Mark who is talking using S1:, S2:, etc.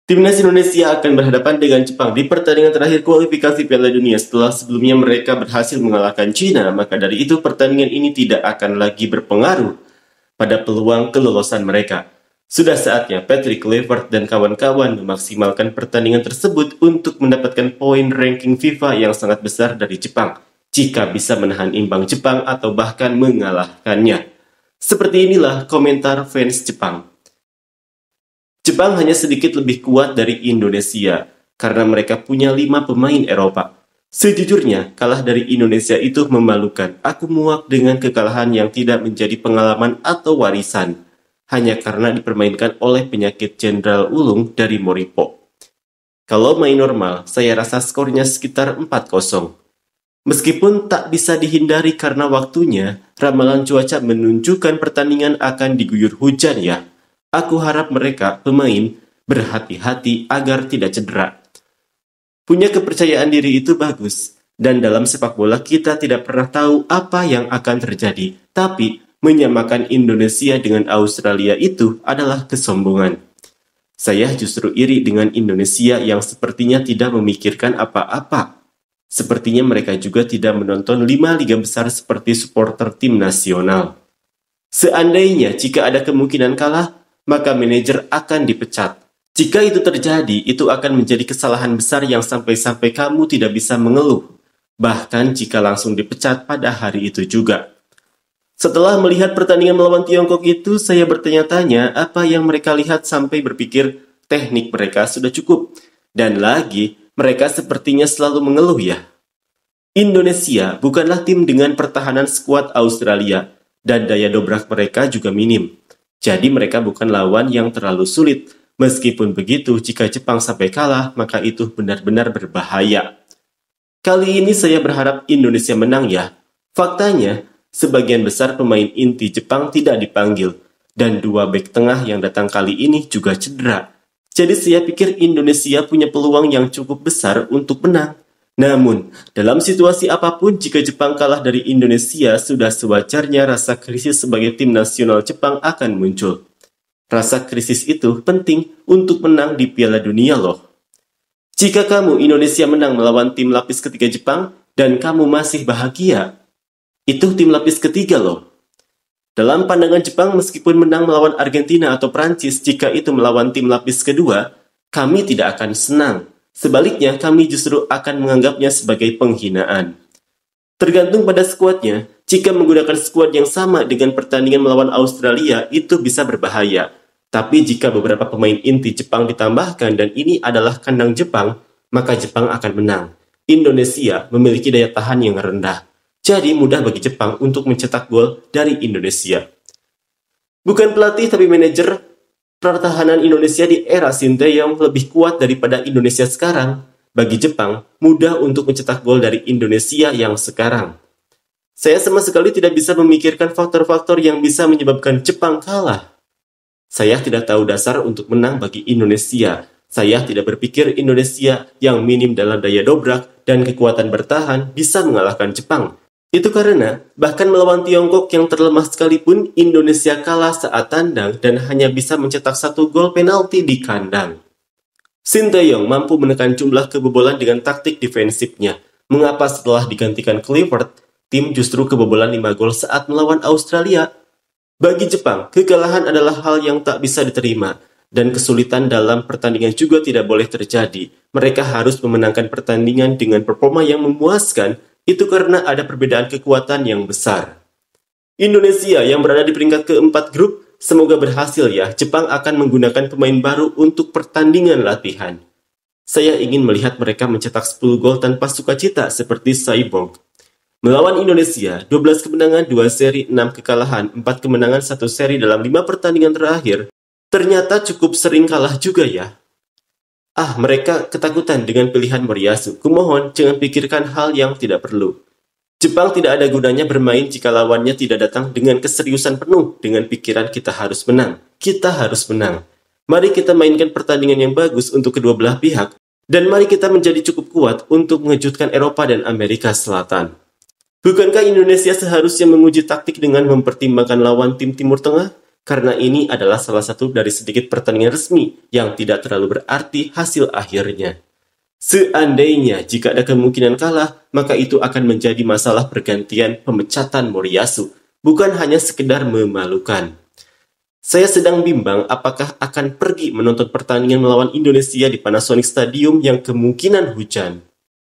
S1: Timnas Indonesia akan berhadapan dengan Jepang di pertandingan terakhir kualifikasi Piala Dunia setelah sebelumnya mereka berhasil mengalahkan China. Maka dari itu pertandingan ini tidak akan lagi berpengaruh pada peluang kelolosan mereka. Sudah saatnya Patrick Kluivert dan kawan-kawan memaksimalkan pertandingan tersebut untuk mendapatkan poin ranking FIFA yang sangat besar dari Jepang, jika bisa menahan imbang Jepang atau bahkan mengalahkannya. Seperti inilah komentar fans Jepang. Jepang hanya sedikit lebih kuat dari Indonesia, karena mereka punya 5 pemain Eropa. Sejujurnya, kalah dari Indonesia itu memalukan. Aku muak dengan kekalahan yang tidak menjadi pengalaman atau warisan, hanya karena dipermainkan oleh penyakit Jenderal Ulung dari Moripo. Kalau main normal, saya rasa skornya sekitar 4-0. Meskipun tak bisa dihindari karena waktunya, ramalan cuaca menunjukkan pertandingan akan diguyur hujan ya. Aku harap mereka, pemain, berhati-hati agar tidak cedera. Punya kepercayaan diri itu bagus, dan dalam sepak bola kita tidak pernah tahu apa yang akan terjadi. Tapi, menyamakan Indonesia dengan Australia itu adalah kesombongan. Saya justru iri dengan Indonesia yang sepertinya tidak memikirkan apa-apa. Sepertinya mereka juga tidak menonton 5 liga besar seperti supporter tim nasional. Seandainya jika ada kemungkinan kalah, maka manajer akan dipecat. Jika itu terjadi, itu akan menjadi kesalahan besar yang sampai-sampai kamu tidak bisa mengeluh. Bahkan jika langsung dipecat pada hari itu juga. Setelah melihat pertandingan melawan Tiongkok itu, saya bertanya-tanya apa yang mereka lihat sampai berpikir teknik mereka sudah cukup. Dan lagi, mereka sepertinya selalu mengeluh ya. Indonesia bukanlah tim dengan pertahanan skuad Australia, dan daya dobrak mereka juga minim. Jadi mereka bukan lawan yang terlalu sulit. Meskipun begitu, jika Jepang sampai kalah, maka itu benar-benar berbahaya. Kali ini saya berharap Indonesia menang ya. Faktanya, sebagian besar pemain inti Jepang tidak dipanggil, dan 2 bek tengah yang datang kali ini juga cedera. Jadi saya pikir Indonesia punya peluang yang cukup besar untuk menang. Namun, dalam situasi apapun jika Jepang kalah dari Indonesia, sudah sewajarnya rasa krisis sebagai tim nasional Jepang akan muncul. Rasa krisis itu penting untuk menang di Piala Dunia loh. Jika kamu Indonesia menang melawan tim lapis ketiga Jepang, dan kamu masih bahagia, itu tim lapis ketiga loh. Dalam pandangan Jepang, meskipun menang melawan Argentina atau Prancis, jika itu melawan tim lapis kedua, kami tidak akan senang. Sebaliknya, kami justru akan menganggapnya sebagai penghinaan. Tergantung pada skuadnya, jika menggunakan skuad yang sama dengan pertandingan melawan Australia, itu bisa berbahaya. Tapi jika beberapa pemain inti Jepang ditambahkan dan ini adalah kandang Jepang, maka Jepang akan menang. Indonesia memiliki daya tahan yang rendah. Jadi mudah bagi Jepang untuk mencetak gol dari Indonesia. Bukan pelatih tapi manajer, pertahanan Indonesia di era Sinteyong lebih kuat daripada Indonesia sekarang. Bagi Jepang, mudah untuk mencetak gol dari Indonesia yang sekarang. Saya sama sekali tidak bisa memikirkan faktor-faktor yang bisa menyebabkan Jepang kalah. Saya tidak tahu dasar untuk menang bagi Indonesia. Saya tidak berpikir Indonesia yang minim dalam daya dobrak dan kekuatan bertahan bisa mengalahkan Jepang. Itu karena, bahkan melawan Tiongkok yang terlemah sekalipun, Indonesia kalah saat tandang dan hanya bisa mencetak 1 gol penalti di kandang. Sinteyong mampu menekan jumlah kebobolan dengan taktik defensifnya. Mengapa setelah digantikan Kluivert, tim justru kebobolan 5 gol saat melawan Australia? Bagi Jepang, kekalahan adalah hal yang tak bisa diterima, dan kesulitan dalam pertandingan juga tidak boleh terjadi. Mereka harus memenangkan pertandingan dengan performa yang memuaskan. Itu karena ada perbedaan kekuatan yang besar. Indonesia yang berada di peringkat keempat grup, semoga berhasil ya. Jepang akan menggunakan pemain baru untuk pertandingan latihan. Saya ingin melihat mereka mencetak 10 gol tanpa sukacita seperti Cyborg. Melawan Indonesia, 12 kemenangan, 2 seri, 6 kekalahan, 4 kemenangan, 1 seri dalam 5 pertandingan terakhir. Ternyata cukup sering kalah juga ya. Mereka ketakutan dengan pilihan Moriyasu. Kumohon, jangan pikirkan hal yang tidak perlu. Jepang tidak ada gunanya bermain jika lawannya tidak datang dengan keseriusan penuh, dengan pikiran kita harus menang. Kita harus menang. Mari kita mainkan pertandingan yang bagus untuk kedua belah pihak, dan mari kita menjadi cukup kuat untuk mengejutkan Eropa dan Amerika Selatan. Bukankah Indonesia seharusnya menguji taktik dengan mempertimbangkan lawan tim Timur Tengah? karena ini adalah salah satu dari sedikit pertandingan resmi yang tidak terlalu berarti hasil akhirnya. Seandainya jika ada kemungkinan kalah, maka itu akan menjadi masalah pergantian pemecatan Moriyasu, bukan hanya sekedar memalukan. Saya sedang bimbang apakah akan pergi menonton pertandingan melawan Indonesia di Panasonic Stadium yang kemungkinan hujan.